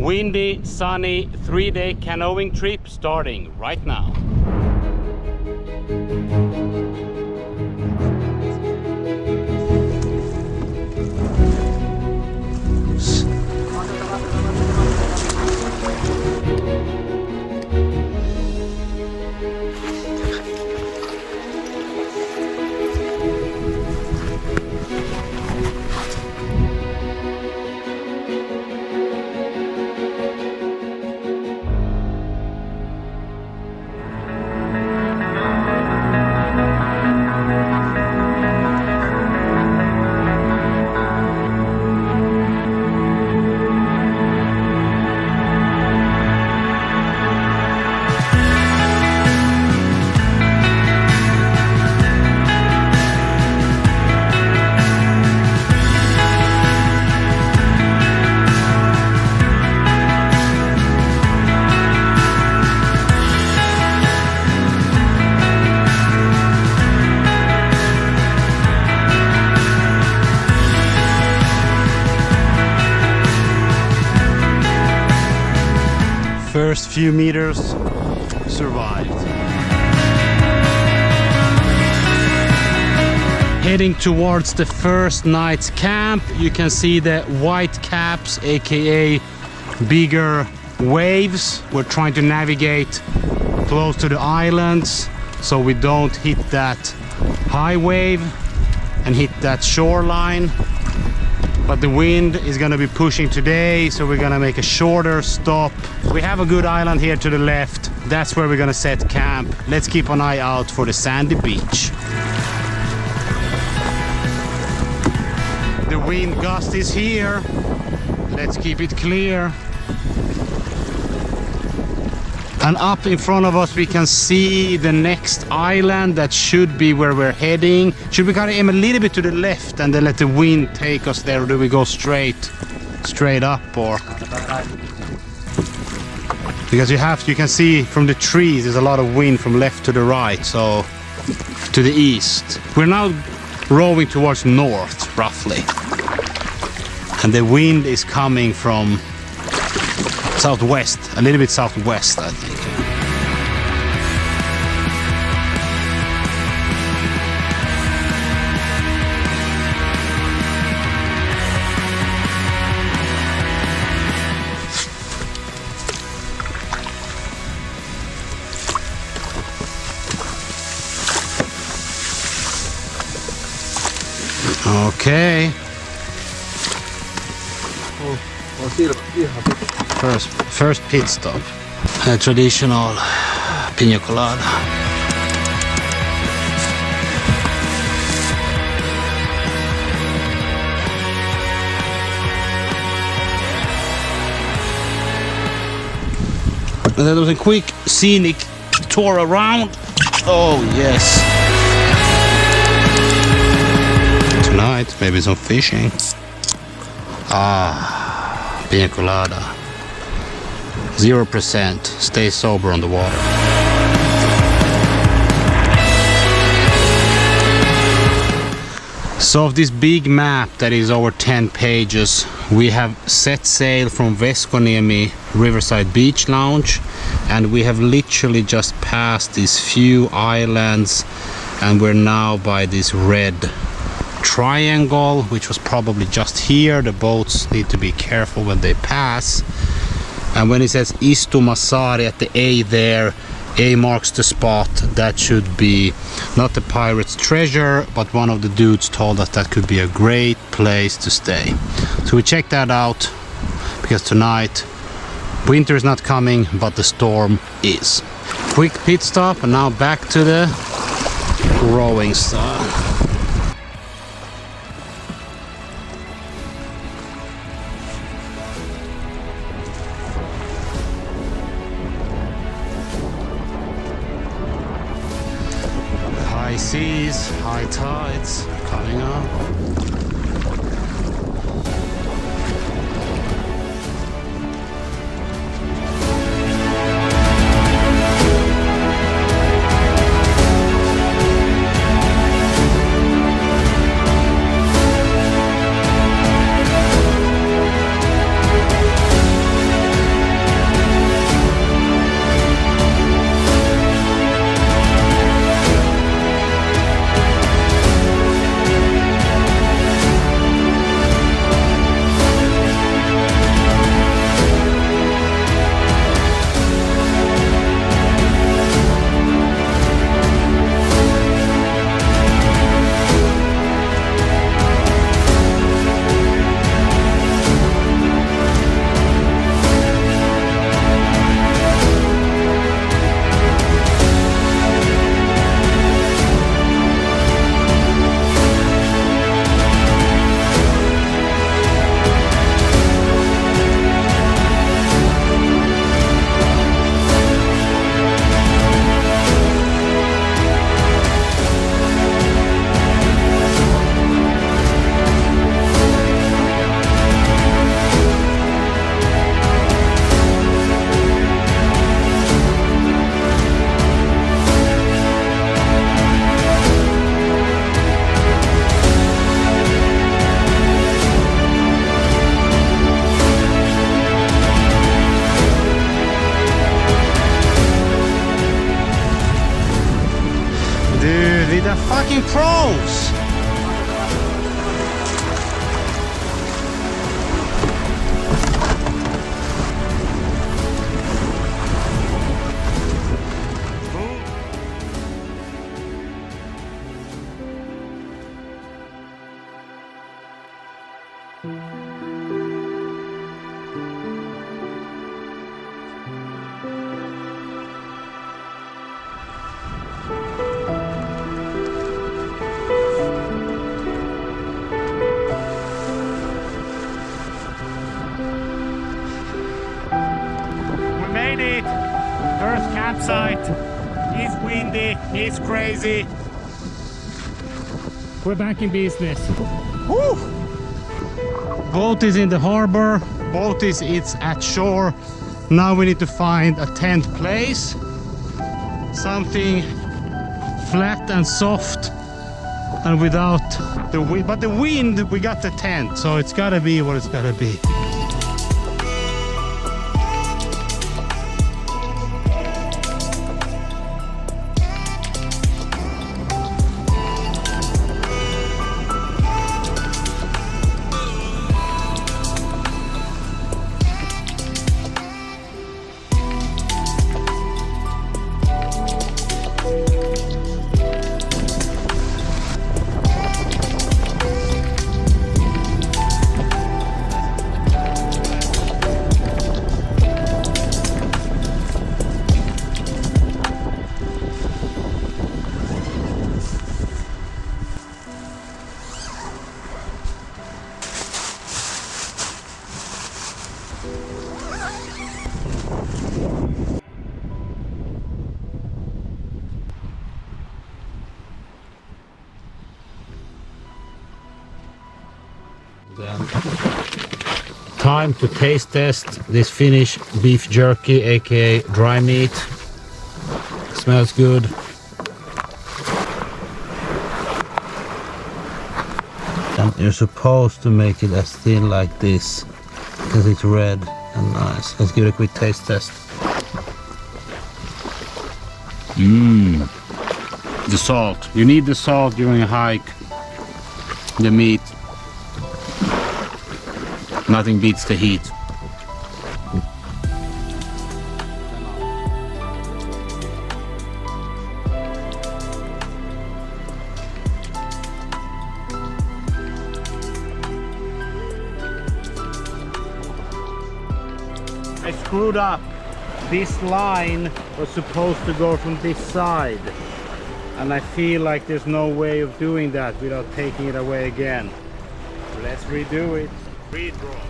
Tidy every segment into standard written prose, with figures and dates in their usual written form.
windy, sunny, 3-day canoeing trip starting right now. First few meters survived. Heading towards the first night's camp, you can see the white caps, aka bigger waves. We're trying to navigate close to the islands so we don't hit that high wave and hit that shoreline. But the wind is gonna be pushing today, so we're gonna make a shorter stop. We have a good island here to the left. That's where we're gonna set camp. Let's keep an eye out for the sandy beach. The wind gust is here. Let's keep it clear. And up in front of us we can see the next island. That should be where we're heading. Should we kind of aim a little bit to the left and then let the wind take us there, or do we go straight up? Or because you can see from the trees there's a lot of wind from left to the right, so to the east. We're now rowing towards north roughly, and the wind is coming from southwest, a little bit southwest, I think. Okay. First pit stop. A traditional pina colada. And that was a quick scenic tour around. Oh yes. Tonight maybe some fishing. Pina colada. 0%. Stay sober on the water. So of this big map that is over 10 pages, we have set sail from Veskoniemi Riverside Beach Lounge, and we have literally just passed these few islands, and we're now by this red triangle, which was probably just here. The boats need to be careful when they pass. And when it says Istumasari at the A there, A marks the spot. That should be not the pirate's treasure, but one of the dudes told us that could be a great place to stay. So we checked that out, because tonight winter is not coming, but the storm is. Quick pit stop, and now back to the rowing style. High seas, high tides coming up. kayaking pros. First campsite. It's windy, it's crazy. We're back in business. Woo! Boat is in the harbor, boat is at shore. Now we need to find a tent place. Something flat and soft and without the wind. But the wind, we got the tent, so it's gotta be what it's gotta be. Time to taste test this Finnish beef jerky, aka dry meat. Smells good. And you're supposed to make it as thin like this because it's red and nice. Let's give it a quick taste test. The salt. You need the salt during a hike. The meat. Nothing beats the heat. I screwed up. This line was supposed to go from this side. And I feel like there's no way of doing that without taking it away again. Let's redo it. Redraw.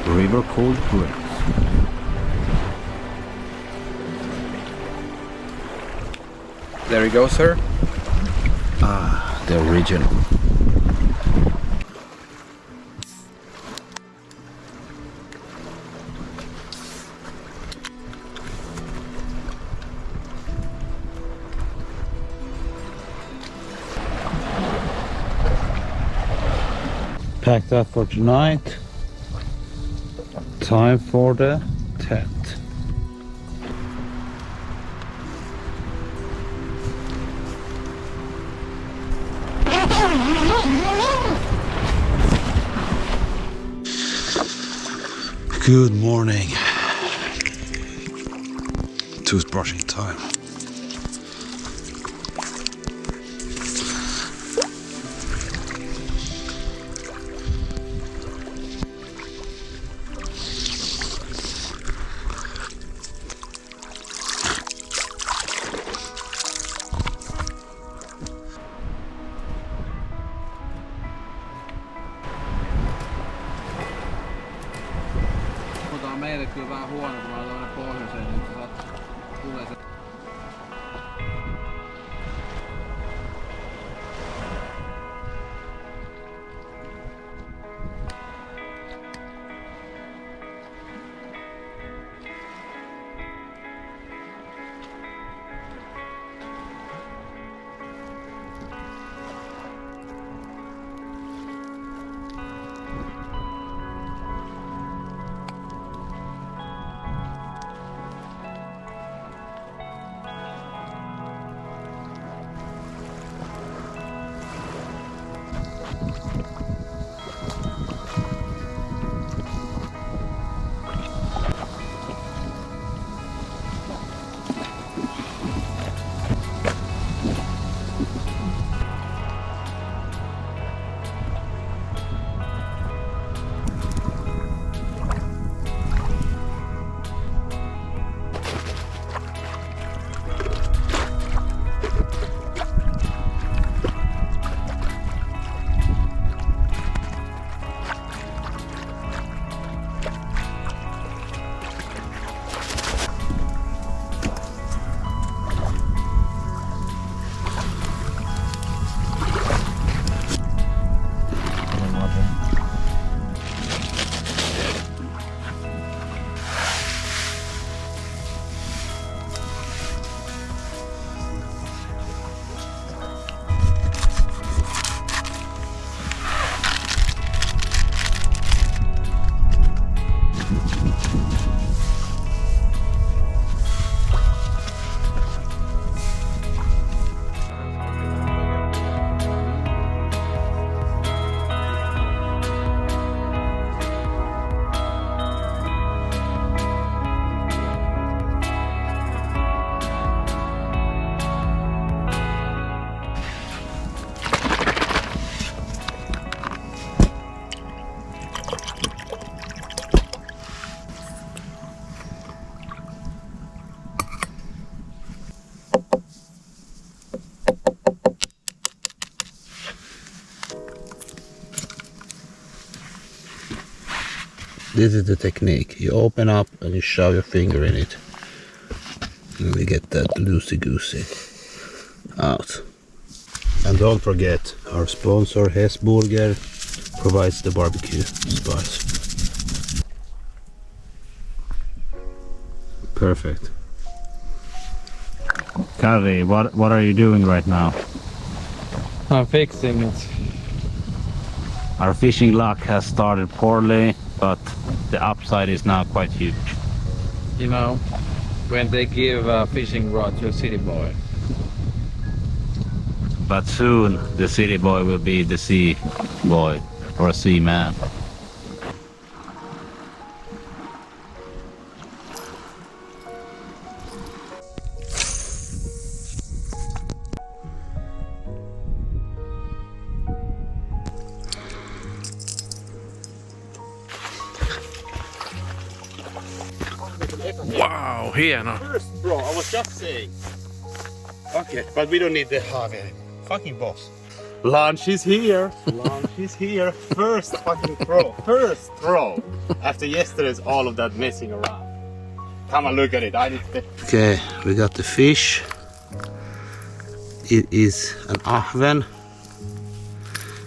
River called Grace. There you go, sir. Ah, the original. Packed up for tonight. Time for the tent. Good morning. Toothbrushing time. on meille kyllä vähän huono, kun mä oon tuonne pohjoiseen, niin tulee se. This is the technique. You open up and you shove your finger in it. And we get that loosey-goosey out. And don't forget, our sponsor Hesburger provides the barbecue spice. Perfect. Kari, what are you doing right now? I'm fixing it. Our fishing luck has started poorly, but the upside is now quite huge. You know, when they give a fishing rod to a city boy. But soon the city boy will be the sea boy or a sea man. Wow, hieno. First, bro, I was just saying. Okay, but we don't need the Harvey. Fucking boss. Lunch is here. Lunch is here. First fucking throw. First throw. After yesterday's all of that messing around. Come and look at it. I need to... Okay, we got the fish. It is an ahven.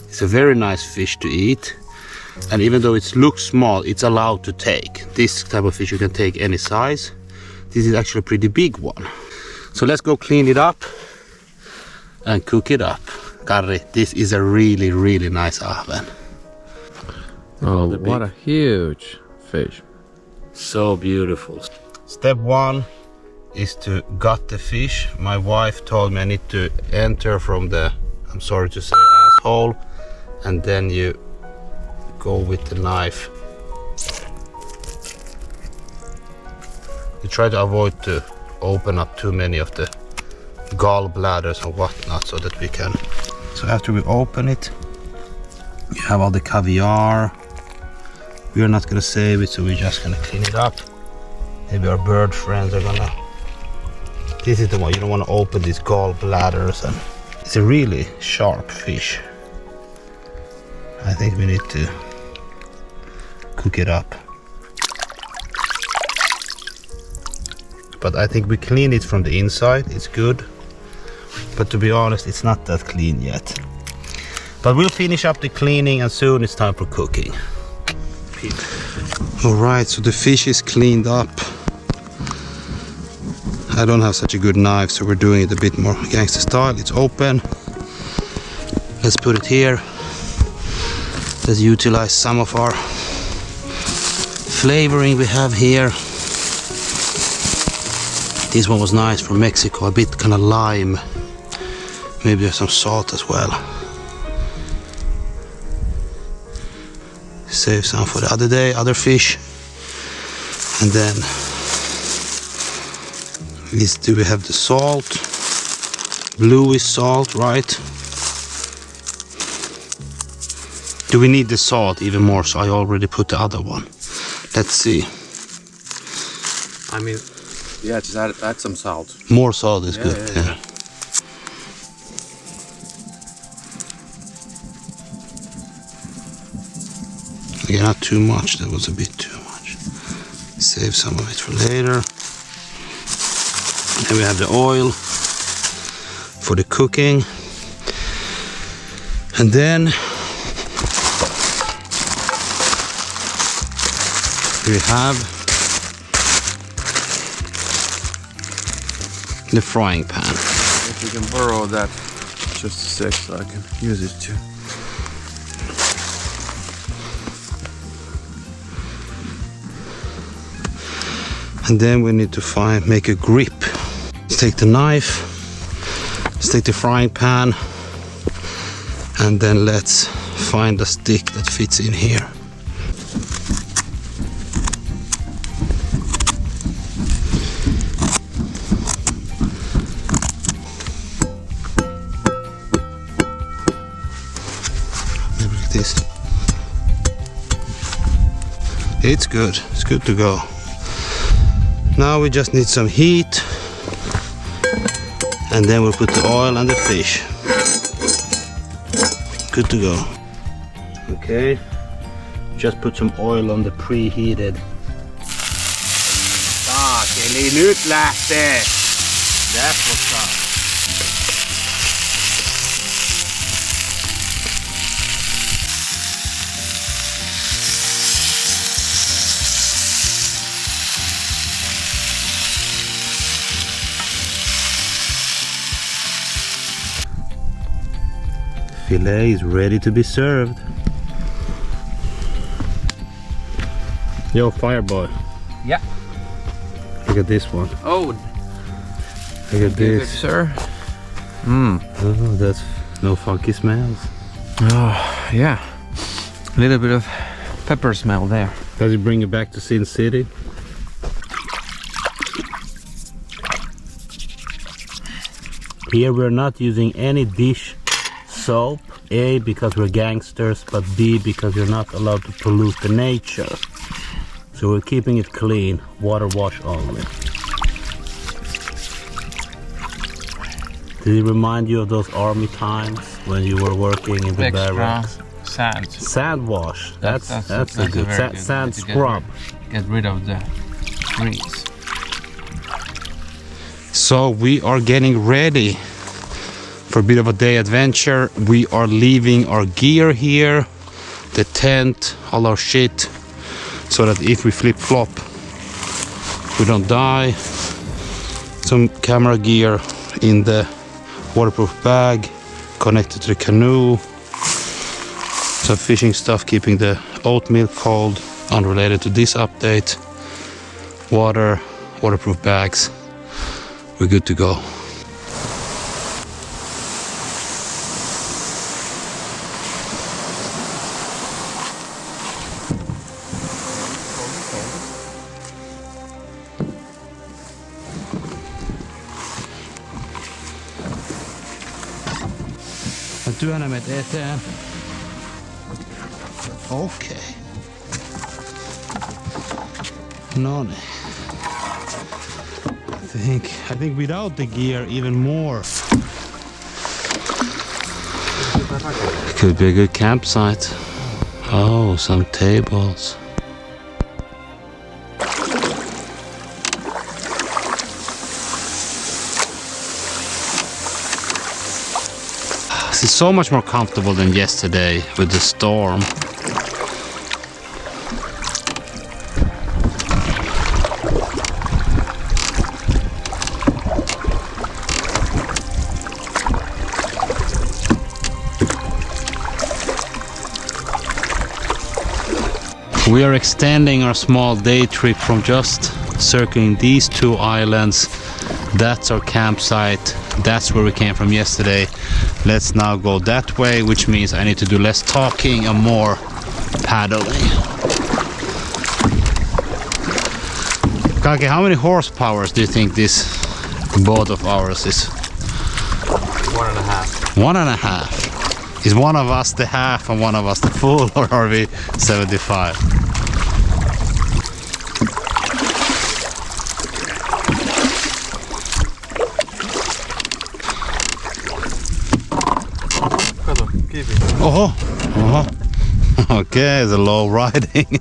It's a very nice fish to eat. And even though it looks small, it's allowed to take. This type of fish you can take any size. This is actually a pretty big one. So let's go clean it up and cook it up. Karri, this is a really, really nice ahven. Oh, what a huge fish. So beautiful. Step one is to gut the fish. My wife told me I need to enter from the, I'm sorry to say, asshole, and then you go with the knife. You try to avoid to open up too many of the gallbladders and whatnot so that we can. So after we open it, you have all the caviar. We are not gonna save it, so we're just gonna clean it up. Maybe our bird friends are gonna. This is the one, you don't want to open these gallbladders, and it's a really sharp fish. I think we need to cook it up. but I think we cleaned it from the inside. It's good, but to be honest, it's not that clean yet. But we'll finish up the cleaning and soon it's time for cooking. Alright, so the fish is cleaned up. I don't have such a good knife, so we're doing it a bit more gangster style. It's open. Let's put it here. Let's utilize some of our flavoring we have here. This one was nice from Mexico, a bit kind of lime. Maybe there's some salt as well. Save some for the other day, other fish. And then do we have the salt? Blue is salt, right? Do we need the salt even more? So I already put the other one. Let's see. I mean, yeah, just add some salt. More salt is good. Yeah. Yeah, not too much. That was a bit too much. Save some of it for later. Then we have the oil for the cooking. And then we have the frying pan. If you can borrow that just a sec so I can use it too. And then we need to make a grip. Let's take the knife, let's take the frying pan, and then let's find a stick that fits in here. Maybe like this. It's good to go. Now we just need some heat, and then we'll put the oil and the fish. Good to go. Okay, just put some oil on the preheated. Eli nyt lähtee. That's what's up. Filet is ready to be served. Yo, Fireboy. Yeah. Look at this one. Oh, look at good, this. sir. Oh, that's no funky smells. Oh, yeah. A little bit of pepper smell there. Does it bring you back to Sin City? Here we're not using any dish soap. A, because we're gangsters, but B, because you're not allowed to pollute the nature. So we're keeping it clean, water wash only. Did it remind you of those army times when you were working in the barracks? Sand wash. That's a good sand scrub. Get rid of the grease. So we are getting ready for a bit of a day adventure. We are leaving our gear here, the tent, all our shit, so that if we flip-flop, we don't die. Some camera gear in the waterproof bag, connected to the canoe. Some fishing stuff, keeping the oat milk cold, unrelated to this update. Water, waterproof bags. We're good to go. Työnnämet eteen. Okei. No niin. I think without the gear even more. Could be a good campsite. Oh, some tables. It's so much more comfortable than yesterday with the storm. We are extending our small day trip from just circling these two islands. That's our campsite. That's where we came from yesterday. Let's now go that way, which means I need to do less talking and more paddling. Kake, how many horsepowers do you think this boat of ours is? 1.5. 1.5. Is one of us the half and one of us the full, or are we 75? Kato, kiipi. Oho, oho. Okay, the low riding.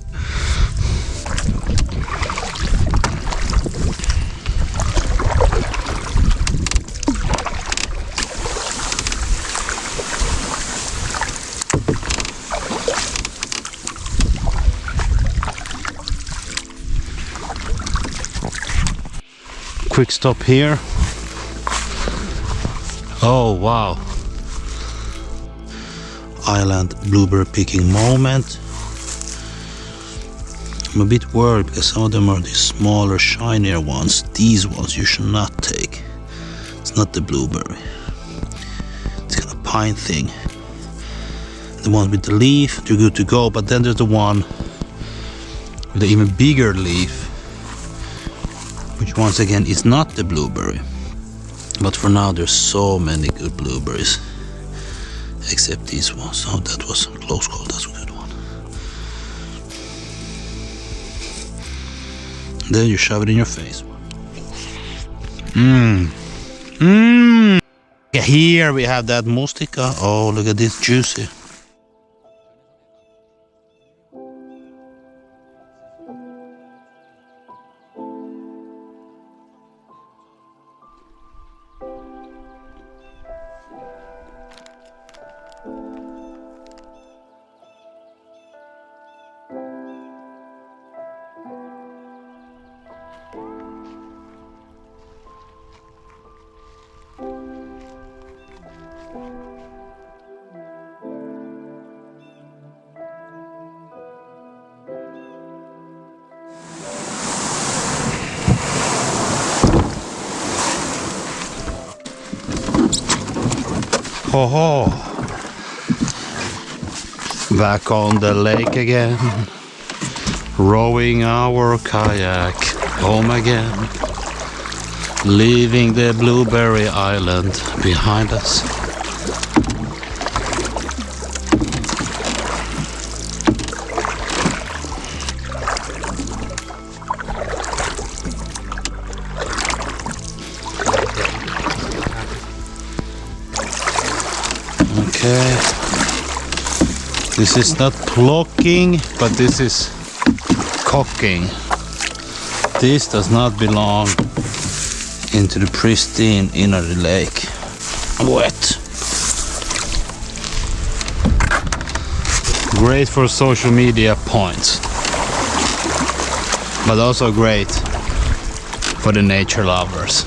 Quick stop here. Oh wow. Island blueberry picking moment. I'm a bit worried because some of them are these smaller, shinier ones. These ones you should not take. It's not the blueberry. It's kind of pine thing. The one with the leaf, they're good to go, but then there's the one with the even bigger leaf, which once again is not the blueberry. But for now there's so many good blueberries, except these ones. Oh, that was a close call. That's a good one. Then you shove it in your face. Here we have that mustika. Oh, look at this, juicy. Ho ho! Back on the lake again, rowing our kayak home again, leaving the blueberry island behind us. Okay, this is not plucking, but this is cocking. This does not belong into the pristine inner lake. Wet. Great for social media points, but also great for the nature lovers.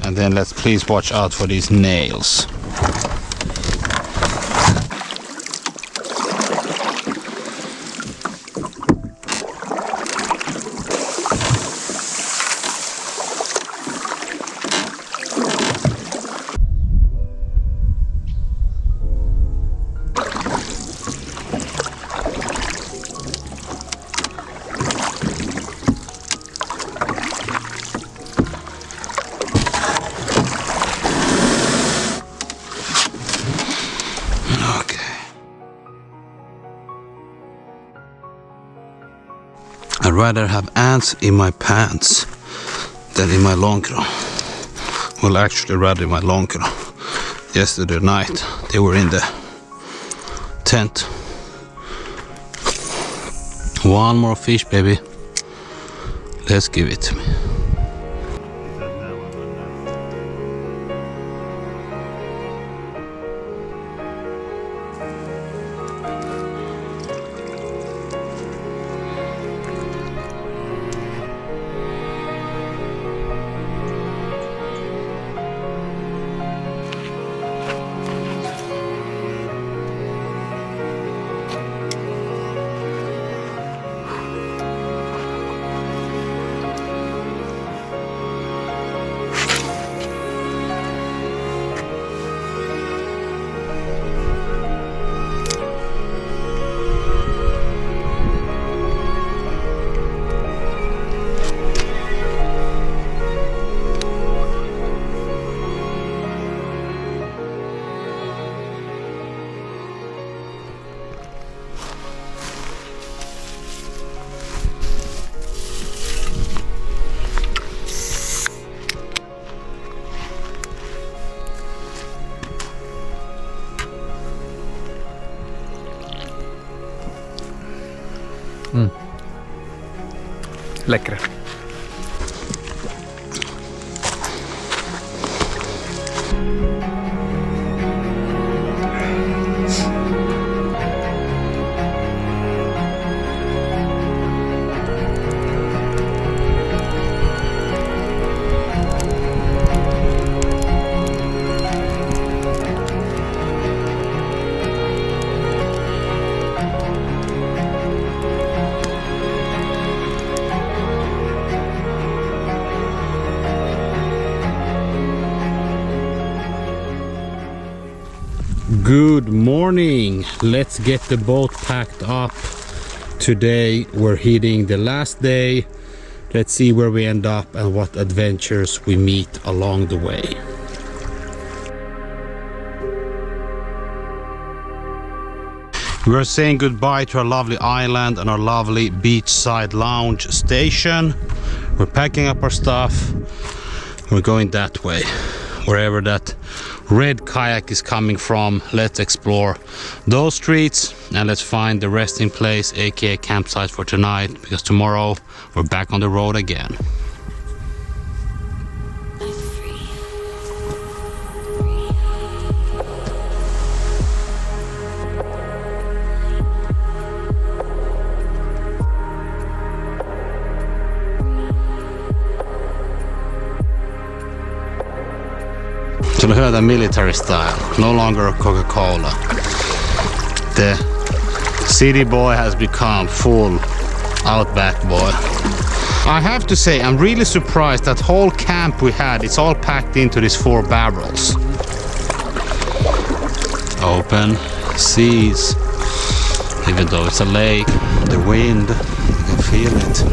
And then let's please watch out for these nails. I'd rather have ants in my pants than in my longro. Well, actually rather my longer. Yesterday night they were in the tent. One more fish, baby. Let's give it to me. Lekker. Good morning. Let's get the boat packed up. Today we're hitting the last day. Let's see where we end up and what adventures we meet along the way. We're saying goodbye to our lovely island and our lovely beachside lounge station. We're packing up our stuff. We're going that way. Wherever that red kayak is coming from, let's explore those streets and let's find the resting place, aka campsite, for tonight, because tomorrow we're back on the road again. Så vi hör military style, no longer Coca-Cola. The city boy has become full outback boy. I have to say, I'm really surprised that whole camp we had, it's all packed into these 4 barrels. Open seas, even though it's a lake, the wind, you can feel it.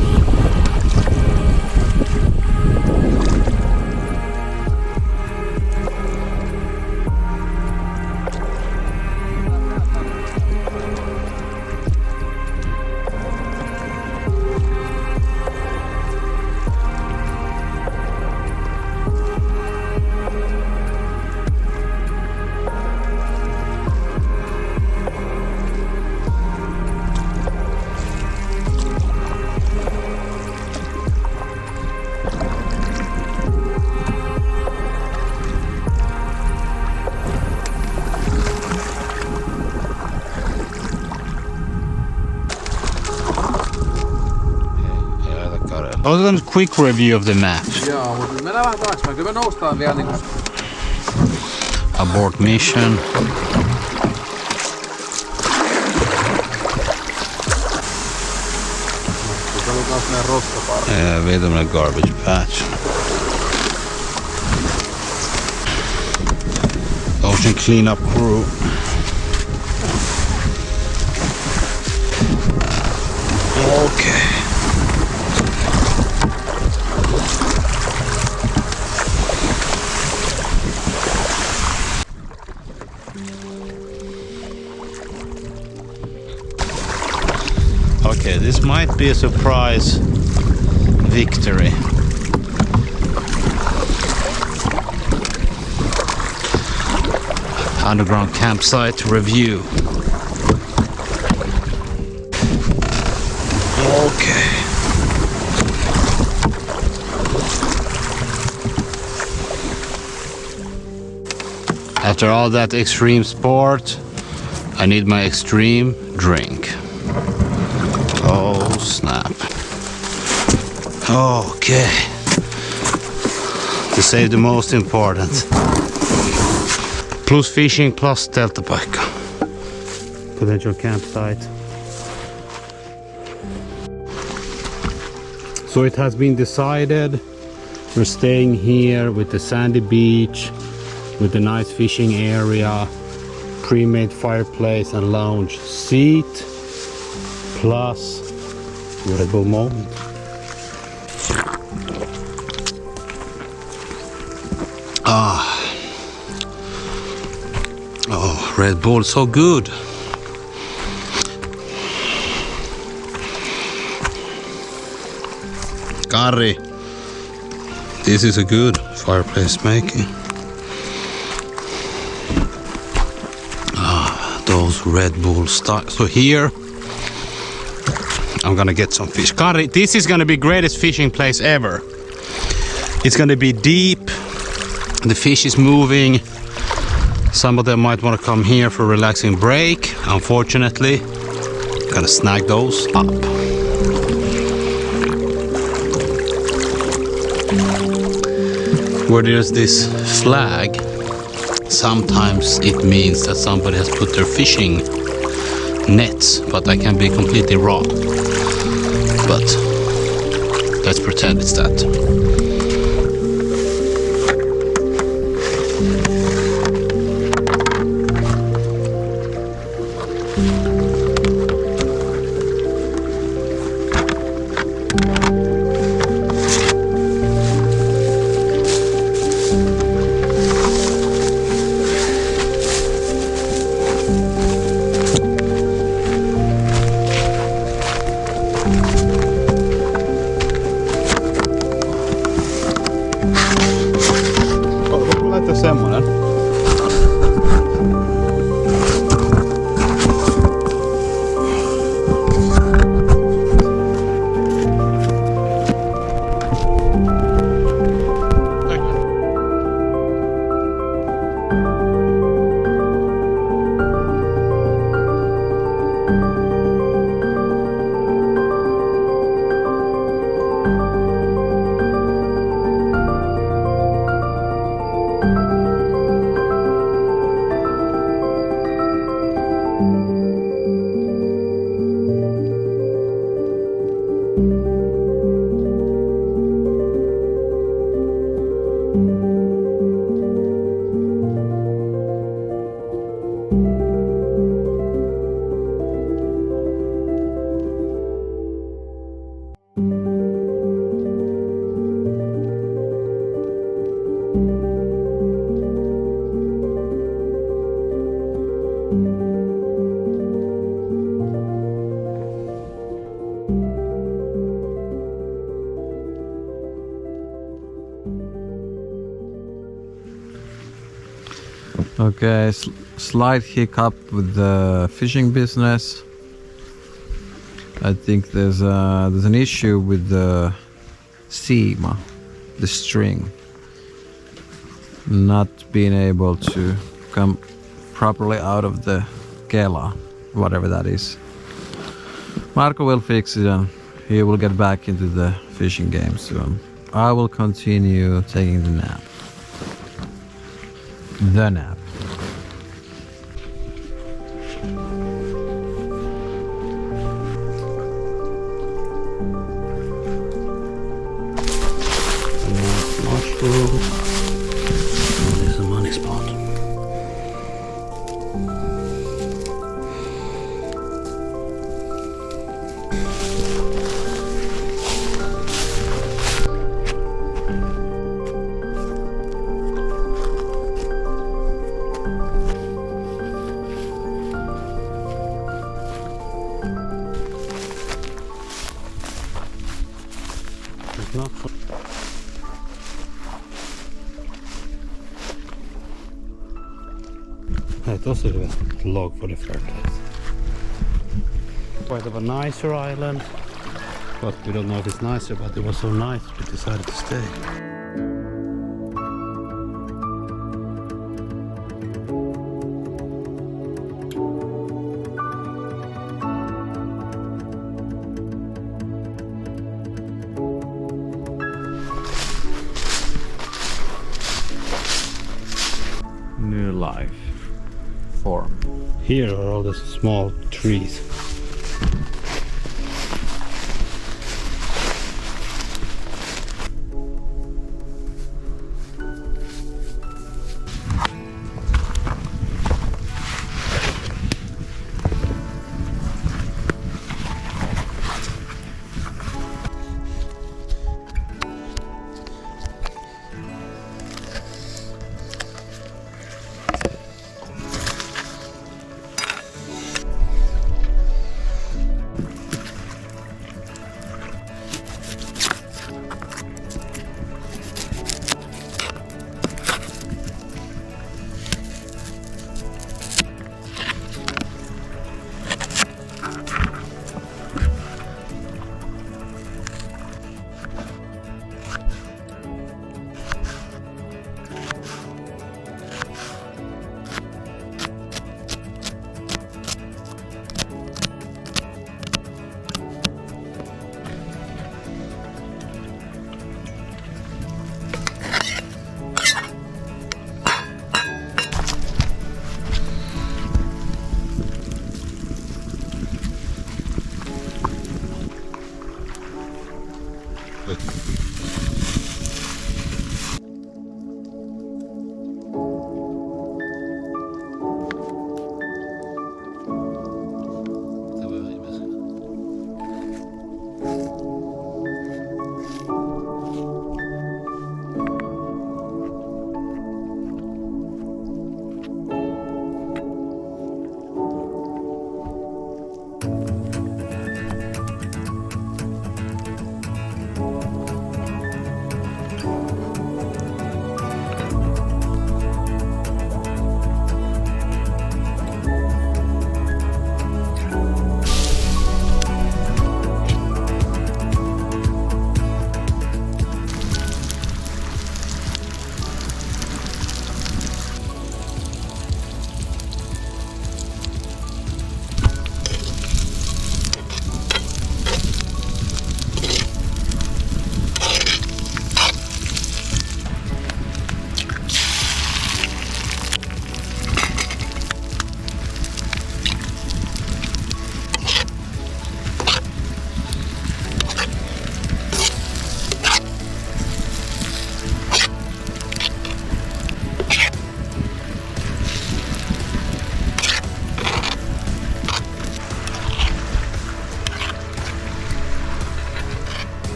Otetaan nyt quick review of the map. Joo, mutta mennään vähän taaksepäin. Kyllä me noustaan vielä niinku... Abort mission. Täällä on taas meidän roskaparvi. Yeah, we have a garbage patch. Ocean cleanup crew. Okay. Okay, this might be a surprise victory. underground campsite review. Okay. After all that extreme sport, I need my extreme drink. Oh snap. Okay. To save the most important. Plus fishing plus telttapaikka. Potential campsite. So it has been decided we're staying here with the sandy beach, with the nice fishing area, pre-made fireplace and lounge seat, plus Red Bull moment. Oh, Red Bull, so good. Curry. This is a good fireplace making. Those Red Bull stars. So here I'm gonna get some fish. Kari, this is gonna be greatest fishing place ever. It's gonna be deep. The fish is moving. Some of them might want to come here for a relaxing break. Unfortunately, gotta snag those up. Where there's this flag, sometimes it means that somebody has put their fishing nets, but I can be completely wrong. But let's pretend it's that. Semmonen. Okay, slight hiccup with the fishing business. I think there's an issue with the seam, the string, not being able to come properly out of the kela, whatever that is. Marko will fix it and he will get back into the fishing game soon. I will continue taking the nap. The nap. There's a money spot. It's not for tosi hyvä log for the fireplace. Quite of a nicer island, but we don't know if it's nicer, but it was so nice we decided to stay. New life form. Here are all the small trees.